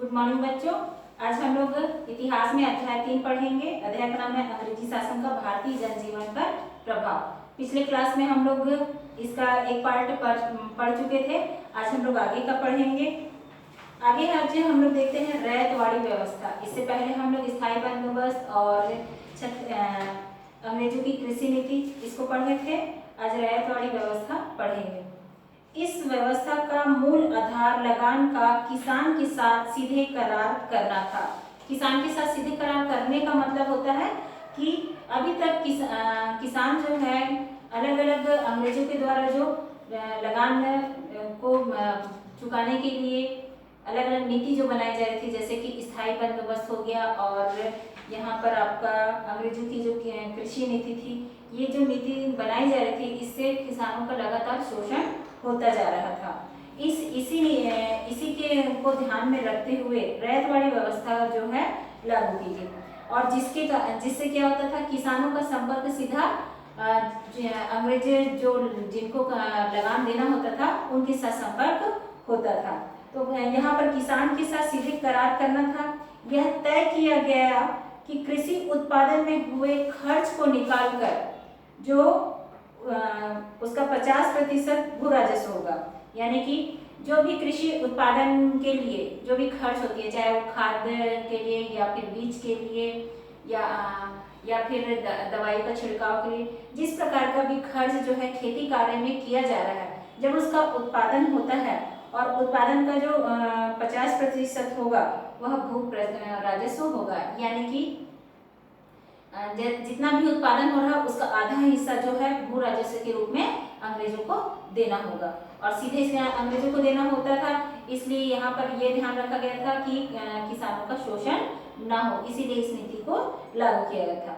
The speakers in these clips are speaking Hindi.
गुड मॉर्निंग बच्चों। आज हम लोग इतिहास में अध्याय 3 पढ़ेंगे। अध्याय का नाम है अंग्रेजी शासन का भारतीय जनजीवन पर प्रभाव। पिछले क्लास में हम लोग इसका एक पार्ट पढ़ चुके थे। आज हम लोग आगे का पढ़ेंगे। आगे आज हम लोग देखते हैं रैयतवाड़ी व्यवस्था। इससे पहले हम लोग स्थायी बंदोबस्त और अंग्रेजों की कृषि नीति इसको पढ़े थे। आज रैयतवाड़ी व्यवस्था पढ़ेंगे। इस व्यवस्था का मूल आधार लगान का किसान के साथ सीधे करार करना था। किसान के साथ सीधे करार करने का मतलब होता है कि अभी तक किसान जो है अलग अलग अंग्रेजों के द्वारा जो लगान को चुकाने के लिए अलग अलग नीति जो बनाई जा रही थी, जैसे कि स्थायी बंदोबस्त हो गया और यहाँ पर आपका अंग्रेजों की जो कृषि नीति थी, ये जो नीति बनाई जा रही थी, इससे किसानों का लगातार शोषण होता जा रहा था। इसी के को ध्यान में रखते हुए रैयतवाड़ी व्यवस्था जो है लागू की गई और जिससे क्या होता था, किसानों का संपर्क सीधा अंग्रेज जो जिनको लगान देना होता था उनके साथ संपर्क होता था। तो यहाँ पर किसान के साथ सीधे करार करना था। यह तय किया गया कि कृषि उत्पादन में हुए खर्च को निकालकर जो उसका 50% भू राजस्व होगा, यानी कि जो भी कृषि उत्पादन के लिए जो भी खर्च होती है, चाहे वो खाद के लिए या फिर बीज के लिए या फिर दवाई का छिड़काव के लिए, जिस प्रकार का भी खर्च जो है खेती कार्य में किया जा रहा है, जब उसका उत्पादन होता है और उत्पादन का जो 50% होगा वह भू राजस्व होगा, यानी कि जितना भी उत्पादन हो रहा है उसका आधा हिस्सा जो है भू राजस्व के रूप में अंग्रेजों को देना होगा और सीधे से अंग्रेजों को देना होता था। इसलिए यहाँ पर यह ध्यान रखा गया था कि किसानों का शोषण ना हो, इसीलिए इस नीति को लागू किया गया था।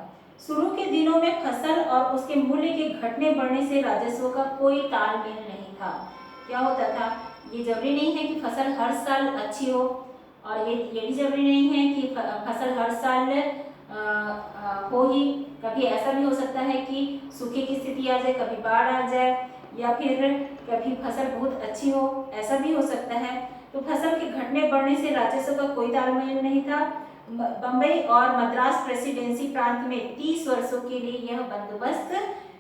शुरू के दिनों में फसल और उसके मूल्य के घटने बढ़ने से राजस्व का कोई तालमेल नहीं था। क्या होता था, ये जरूरी नहीं है कि फसल हर साल अच्छी हो और ये भी जरूरी नहीं है कि फसल हर साल हो ही। कभी ऐसा भी हो सकता है कि सूखे की स्थिति आ जाए, कभी बाढ़ आ जाए या फिर कभी फसल बहुत अच्छी हो, ऐसा भी हो सकता है। तो फसल के घटने बढ़ने से राजस्व का कोई तालमेल नहीं था। बंबई और मद्रास प्रेसिडेंसी प्रांत में 30 वर्षों के लिए यह बंदोबस्त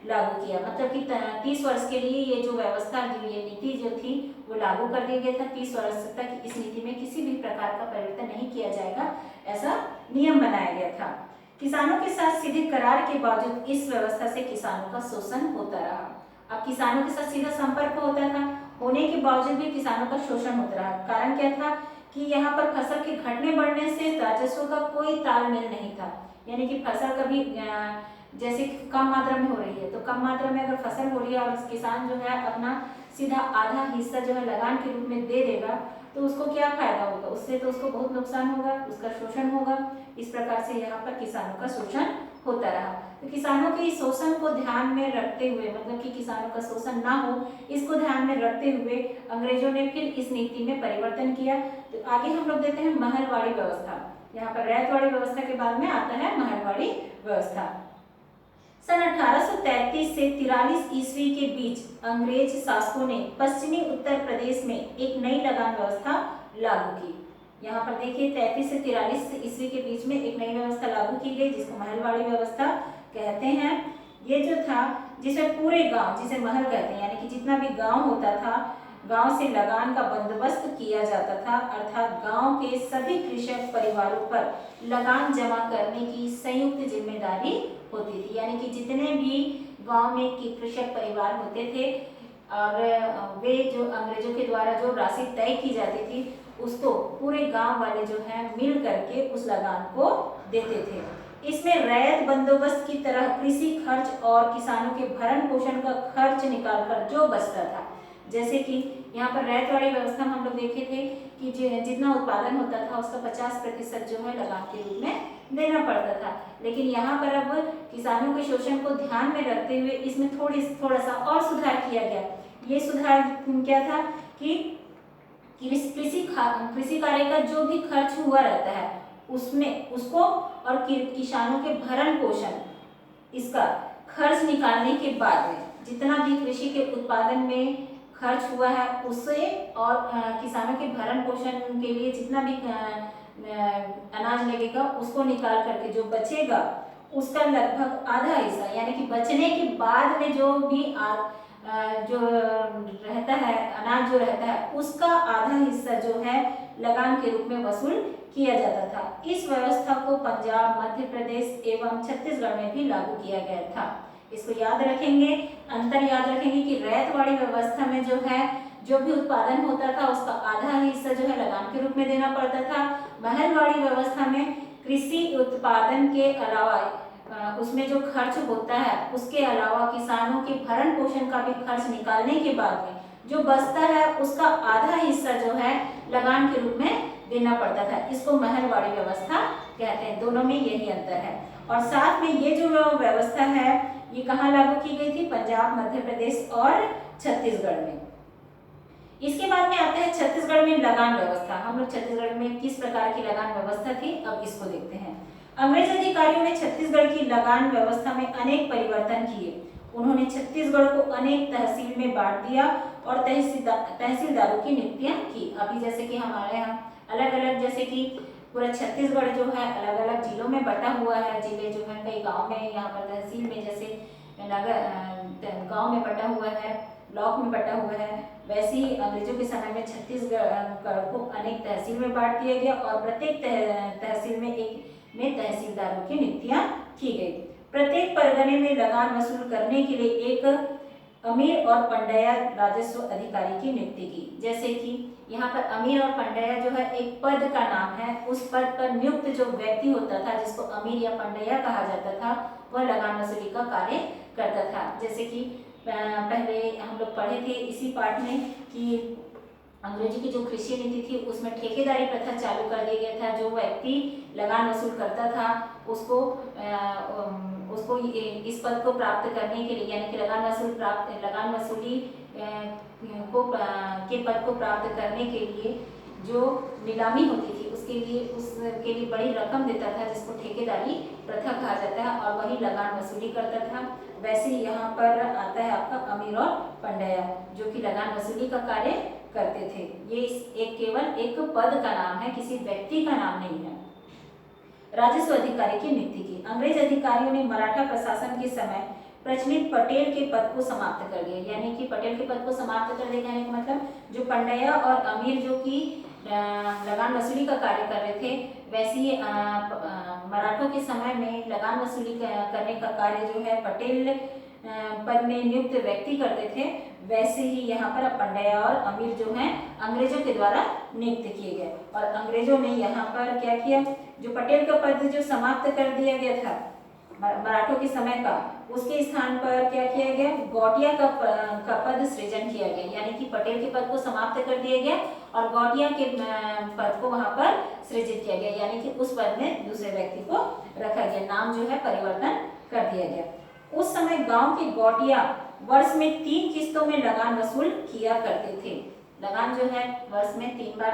लागू किया, मतलब कि 30 वर्ष के लिए ये जो व्यवस्था जो ये नीति जो थी वो लागू कर दिया गया था। 30 वर्ष तक इस नीति में किसी भी प्रकार का परिवर्तन नहीं किया जाएगा, ऐसा नियम बनाया गया था। किसानों के साथ सीधे करार के बावजूद इस व्यवस्था से किसानों का शोषण होता रहा। अब किसानों के साथ सीधा संपर्क होता था, होने के बावजूद भी किसानों का शोषण होता रहा। कारण क्या था कि यहाँ पर फसल के घटने बढ़ने से राजस्व का कोई तालमेल नहीं था, यानी कि फसल कभी जैसे कम मात्रा में हो रही है तो कम मात्रा में अगर फसल हो रही है और किसान जो है अपना सीधा आधा हिस्सा जो है लगान के रूप में दे देगा तो उसको क्या फायदा होगा, उससे तो उसको बहुत नुकसान होगा, उसका शोषण होगा। इस प्रकार से यहाँ पर किसानों का शोषण होता रहा। तो किसानों के इस शोषण को ध्यान में रखते हुए, मतलब कि किसानों का शोषण ना हो, इसको ध्यान में रखते हुए अंग्रेजों ने फिर इस नीति में परिवर्तन किया। तो आगे हम लोग देखते हैं महलवाड़ी व्यवस्था। यहाँ पर रैयतवाड़ी व्यवस्था के बाद में आता है महलवाड़ी व्यवस्था। सन 1833 से 43 ईस्वी के बीच अंग्रेज शासकों ने पश्चिमी उत्तर प्रदेश में एक नई लगान व्यवस्था लागू की। यहाँ पर देखिए 33 से 43 ईस्वी के बीच में एक नई व्यवस्था लागू की गई, जिसको महलवाड़ी व्यवस्था कहते हैं। ये जो था, जिसमें पूरे गांव, जिसे महल कहते हैं, यानी कि जितना भी गांव होता था, गांव से लगान का बंदोबस्त किया जाता था, अर्थात गांव के सभी कृषक परिवारों पर लगान जमा करने की संयुक्त जिम्मेदारी होती थी। यानी कि जितने भी गांव में कृषक परिवार होते थे और वे जो अंग्रेजों के द्वारा जो राशि तय की जाती थी उसको पूरे गांव वाले जो है मिल करके उस लगान को देते थे। इसमें रैयत बंदोबस्त की तरह कृषि खर्च और किसानों के भरण पोषण का खर्च निकालकर जो बचता था, जैसे कि यहाँ पर रैयतवाड़ी व्यवस्था में हम लोग देखे थे कि जितना उत्पादन होता था उसका 50% जो है लगान के रूप में देना पड़ता था। लेकिन यहाँ पर अब किसानों के शोषण को ध्यान में रखते हुए इसमें थोड़ा सा और सुधार किया गया। ये सुधार क्या था कि कृषि कार्य का जो भी खर्च हुआ रहता है उसमें उसको और किसानों के भरण पोषण, इसका खर्च निकालने के बाद में जितना भी कृषि के उत्पादन में खर्च हुआ है उससे और किसानों के भरण पोषण के लिए जितना भी अनाज लगेगा उसको निकाल करके जो बचेगा उसका लगभग आधा हिस्सा, यानी कि बचने के बाद में जो भी जो रहता है अनाज जो रहता है उसका आधा हिस्सा जो है लगान के रूप में वसूल किया जाता था। इस व्यवस्था को पंजाब, मध्य प्रदेश एवं छत्तीसगढ़ में भी लागू किया गया था। इसको याद रखेंगे, अंतर याद रखेंगे कि रैयतवाड़ी व्यवस्था में जो है जो भी उत्पादन होता था उसका आधा हिस्सा जो है लगान के रूप में देना पड़ता था। महलवाड़ी व्यवस्था में कृषि उत्पादन के अलावा उसमें जो खर्च होता है उसके अलावा किसानों के भरण पोषण का भी खर्च निकालने के बाद में जो बचता है उसका आधा हिस्सा जो है लगान के रूप में देना पड़ता था। इसको महलवाड़ी व्यवस्था कहते हैं। दोनों में यही अंतर है। और साथ में ये जो व्यवस्था है ये कहाँ लागू की गई थी? पंजाब, मध्य प्रदेश और छत्तीसगढ़ में। इसके बाद में आता है छत्तीसगढ़ में लगान व्यवस्था। हम लोग छत्तीसगढ़ में किस प्रकार की लगान व्यवस्था थी अब इसको देखते हैं। अंग्रेज अधिकारियों ने छत्तीसगढ़ की लगान व्यवस्था में अनेक परिवर्तन किए। उन्होंने छत्तीसगढ़ को अनेक तहसील में बांट दिया और तहसीलदारों की नियुक्तियां की। अभी जैसे कि हमारे यहाँ अलग अलग, जैसे कि पूरा छत्तीसगढ़ जो है अलग अलग जिलों में बटा हुआ है। जिले जो है कई गांव में, यहाँ पर तहसील में जैसे गांव में बटा हुआ है, ब्लॉक में बटा हुआ है, वैसे ही अंग्रेजों के समय में छत्तीसगढ़ को अनेक तहसील में बांट दिया गया और प्रत्येक तहसील में तहसीलदारों की नियुक्तियां की गई। प्रत्येक परगने में लगान वसूल करने के लिए एक अमीर और पंडया राजस्व अधिकारी की नियुक्ति की। जैसे कि यहाँ पर अमीर और पंडया जो है एक पद का नाम है। उस पद पर नियुक्त जो व्यक्ति होता था जिसको अमीर या पंडया कहा जाता था वह लगान वसूली का कार्य करता था। जैसे कि पहले हम लोग पढ़े थे इसी पाठ में कि अंग्रेजी की जो कृषि नीति थी उसमें ठेकेदारी प्रथा चालू कर दिया गया था। जो व्यक्ति लगान वसूल करता था उसको इस पद को प्राप्त करने के लिए, यानी कि लगान वसूली के पद को प्राप्त करने के लिए जो नीलामी होती थी उसके लिए बड़ी रकम देता था जिसको ठेकेदारी प्रथा कहा जाता है और वही लगान वसूली करता था। वैसे यहाँ पर आता है आपका अमीर और पंडया जो कि लगान वसूली का कार्य करते थे। ये केवल एक पद का नाम है, किसी व्यक्ति का नाम नहीं है। राजस्व अधिकारी की नियुक्ति की। अंग्रेज अधिकारियों ने मराठा प्रशासन के समय प्रचलित पटेल के पद को समाप्त कर दिया। यानी कि पटेल के पद को समाप्त कर दिया का मतलब जो पंडया और अमीर जो कि लगान वसूली का कार्य कर रहे थे, वैसे ही मराठों के समय में लगान वसूली करने का कार्य जो है पटेल पद में नियुक्त व्यक्ति करते थे। वैसे ही यहाँ पर पंडया और अमीर जो हैं अंग्रेजों के द्वारा नियुक्त किए गए। और अंग्रेजों ने यहाँ पर क्या किया, जो पटेल का पद जो समाप्त कर दिया गया था मराठों के समय का, उसके स्थान पर क्या किया गया, गौटिया का पद सृजन किया गया। यानी कि पटेल के पद को समाप्त कर दिया गया और गौटिया के पद को वहां पर सृजित किया गया। यानी कि उस पद में दूसरे व्यक्ति को रखा गया, नाम जो है परिवर्तन कर दिया गया। उस समय गांव के गौटिया वर्ष में 3 किस्तों में लगान वसूल किया करते थे। लगान जो है वर्ष में 3 बार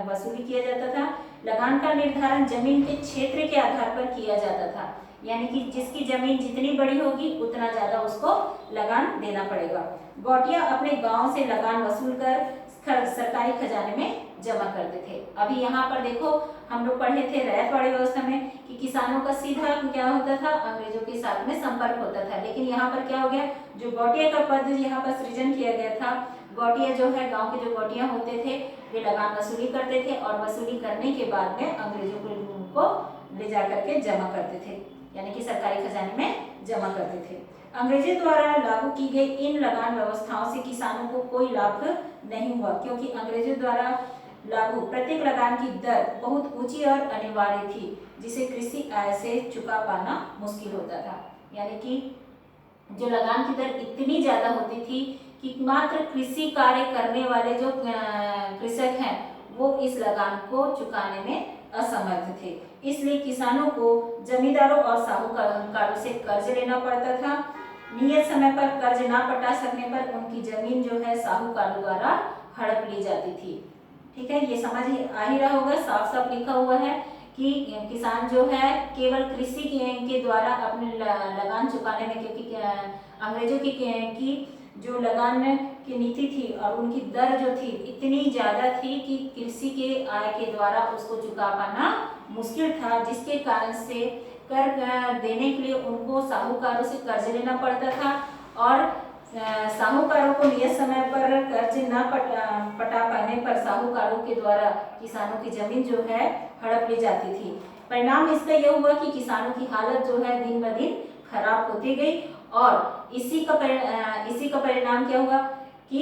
वसूली किया जाता था। लगान का निर्धारण जमीन के क्षेत्र के आधार पर किया जाता था। यानी कि जिसकी जमीन जितनी बड़ी होगी उतना ज्यादा उसको लगान देना पड़ेगा। गौटिया अपने गांव से लगान वसूल कर सरकारी खजाने में जमा करते थे। अभी यहाँ पर देखो हम लोग पढ़े थे रैयतवाड़ी व्यवस्था में कि किसानों का सीधा क्या होता था, अंग्रेजों के साथ में संपर्क होता था। लेकिन यहाँ पर क्या हो गया, जो गौटिया का पद यहाँ पर सृजन किया गया था, गौटिया जो है गांव के जो गौटिया होते थे वे लगान वसूली करते थे और वसूली करने के बाद में अंग्रेजों को ले जा करके जमा करते थे, यानी कि सरकारी खजाने में जमा करते थे। अंग्रेजों द्वारा लागू की गई इन लगान व्यवस्थाओं से किसानों को कोई लाभ नहीं हुआ, क्योंकि अंग्रेजों द्वारा लागू प्रत्येक लगान की दर बहुत ऊंची और अनिवार्य थी, जिसे कृषि आय से चुका पाना मुश्किल होता था। यानी कि जो लगान की दर इतनी ज्यादा होती थी कि मात्र कृषि कार्य करने वाले जो कृषक हैं वो इस लगान को चुकाने में असमर्थ थे। इसलिए किसानों को जमींदारों और साहूकारों से कर्ज लेना पड़ता था। नियत समय पर कर्ज ना पटा सकने पर उनकी जमीन जो है साहूकारों द्वारा हड़प ली जाती थी। ठीक है, ये समझ आ ही रहा होगा, साफ साफ लिखा हुआ है कि किसान जो है केवल कृषि के द्वारा अपने लगान चुकाने में, क्योंकि अंग्रेजों की जो लगान की नीति थी और उनकी दर जो थी इतनी ज्यादा थी कि कृषि के आय के द्वारा उसको चुका पाना मुश्किल था, जिसके कारण से कर देने के लिए उनको साहूकारों से कर्ज लेना पड़ता था और साहूकारों को नियत समय पर कर्ज न पटा पाने पर साहूकारों के द्वारा किसानों की जमीन जो है हड़प ली जाती थी। परिणाम इसका यह हुआ कि किसानों की हालत जो है दिन ब दिन खराब होती गई और इसी का परिणाम क्या हुआ कि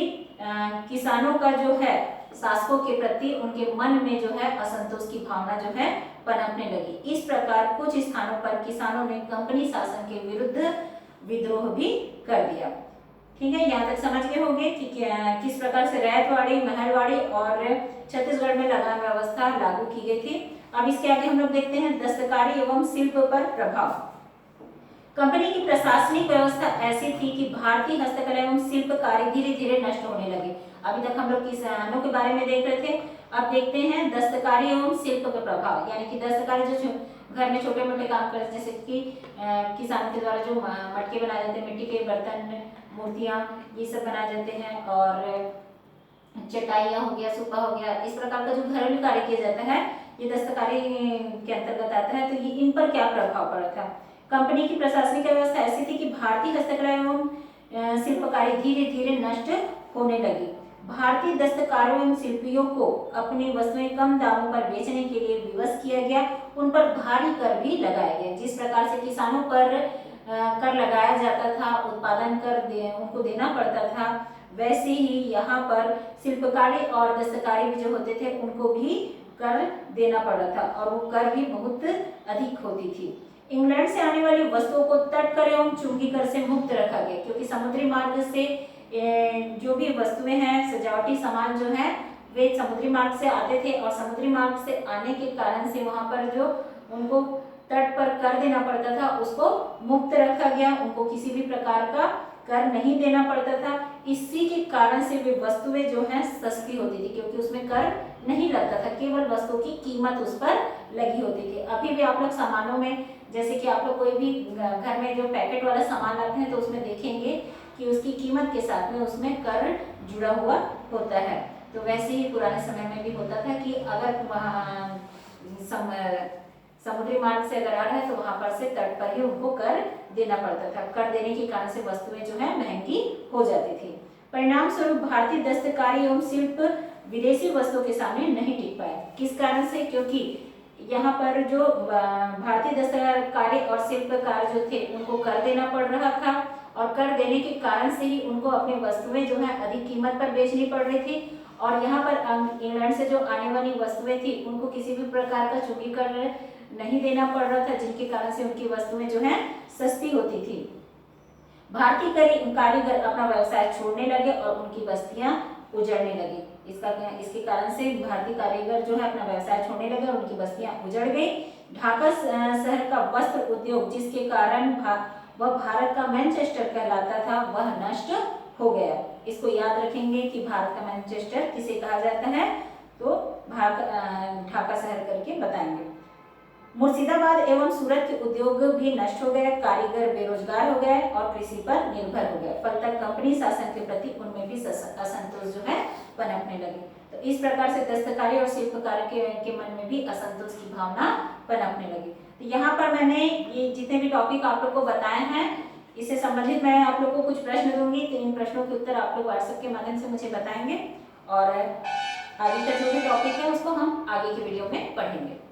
किसानों का जो है शासकों के प्रति उनके मन में जो है असंतोष की भावना जो है पनपने लगी। इस प्रकार कुछ स्थानों पर किसानों ने कंपनी शासन के विरुद्ध विद्रोह भी कर दिया। ठीक है, यहाँ तक समझ गए होंगे कि किस प्रकार से रैयतवाड़ी, महलवाड़ी और छत्तीसगढ़ में लगान व्यवस्था लागू की गई थी। अब इसके आगे हम लोग देखते हैं दस्तकारी एवं शिल्प पर प्रभाव। कंपनी की प्रशासनिक व्यवस्था ऐसी थी कि भारतीय हस्तकला एवं शिल्प कार्य धीरे धीरे नष्ट होने लगे। अभी तक हम लोग किसानों के बारे में देख रहे थे, अब देखते हैं दस्तकारी एवं शिल्प का प्रभाव, यानी कि दस्तकारी जो घर में छोटे मोटे काम करते, जैसे कि किसानों के द्वारा जो मटके बनाए जाते हैं, मिट्टी के बर्तन, मूर्तियां, ये सब बनाए जाते हैं और चटाइयाँ हो गया, सूपा हो गया, इस प्रकार का जो घरेलू कार्य किया जाता है ये दस्तकारी के अंतर्गत आता है। तो ये इन पर क्या प्रभाव पड़ा था? कंपनी की प्रशासनिक व्यवस्था ऐसी थी कि भारतीय हस्तकला एवं शिल्पकारी धीरे धीरे नष्ट होने लगी। भारतीय दस्तकारों एवं शिल्पियों को अपनी वस्तुएं कम दामों पर बेचने के लिए विवश किया गया, उन पर भारी कर भी लगाया गया। जिस प्रकार से किसानों पर कर लगाया जाता था, उत्पादन कर उनको देना पड़ता था, वैसे ही यहाँ पर शिल्पकारी और दस्तकारी भी जो होते थे उनको भी कर देना पड़ा था और वो कर भी बहुत अधिक होती थी। इंग्लैंड से आने वाली वस्तुओं को तट कर एवं चुंगी कर से मुक्त रखा गया, क्योंकि समुद्री मार्ग से जो भी वस्तुएं हैं, सजावटी सामान जो है वे समुद्री मार्ग से आते थे और समुद्री मार्ग से आने के कारण से वहां पर जो उनको तट पर कर देना पड़ता था उसको मुक्त रखा गया, उनको किसी भी प्रकार का कर नहीं देना पड़ता था। इसी के कारण से वे वस्तुएं जो है सस्ती होती थी, क्योंकि उसमें कर नहीं लगता था, केवल वस्तु की कीमत उस पर लगी होती थी। अभी भी आप लोग सामानों में, जैसे कि आप लोग कोई भी घर में जो पैकेट वाला सामान लाते हैं तो उसमें देखेंगे कि उसकी कीमत के साथ में उसमें कर जुड़ा हुआ होता है। तो वैसे ही पुराने समय में भी होता था कि अगर समुद्री मार्ग से अगर आ रहा है तो वहां पर से तट पर ही उनको कर देना पड़ता था। कर देने के कारण से वस्तुएं जो है महंगी हो जाती थी। परिणाम स्वरूप भारतीय दस्तकारी एवं शिल्प विदेशी वस्तुओं के सामने नहीं टिक पाए। किस कारण से? क्योंकि यहाँ पर जो भारतीय दस्तकारी और शिल्पकार जो थे उनको कर देना पड़ रहा था और कर देने के कारण से ही उनको अपनी वस्तुएं जो है अधिक कीमत पर बेचनी पड़ रही थी और यहाँ पर इंग्लैंड से जो आने वाली वस्तुएं थी उनको किसी भी प्रकार का चूंगी कर नहीं देना पड़ रहा था, जिनके कारण से उनकी वस्तुएं जो है सस्ती होती थी। भारतीय कारीगर अपना व्यवसाय छोड़ने लगे और उनकी बस्तियां उजड़ने लगी। इसके कारण से भारतीय कारीगर जो है अपना व्यवसाय छोड़ने लगे और उनकी बस्तियां उजड़ गई। ढाका शहर का वस्त्र उद्योग, जिसके कारण वह भारत का मैनचेस्टर कहलाता था, वह नष्ट हो गया। इसको याद रखेंगे कि भारत का मैनचेस्टर किसे कहा जाता है, तो ढाका शहर करके बताएंगे। मुर्शिदाबाद एवं सूरत के उद्योग भी नष्ट हो गए, कारीगर बेरोजगार हो गए और कृषि पर निर्भर हो गए। फलतः कंपनी शासन के प्रति उनमें भी असंतोष जो है पनपने लगे। तो इस प्रकार से दस्तकारी और शिल्पकार के मन में भी असंतोष की भावना पनपने लगी। तो यहाँ पर मैंने ये जितने भी टॉपिक आप लोग को बताए हैं, इससे संबंधित मैं आप लोग को कुछ प्रश्न दूंगी, तो इन प्रश्नों के उत्तर आप लोग व्हाट्सएप के माध्यम से मुझे बताएंगे और आगे का जो भी टॉपिक है उसको हम आगे की वीडियो में पढ़ेंगे।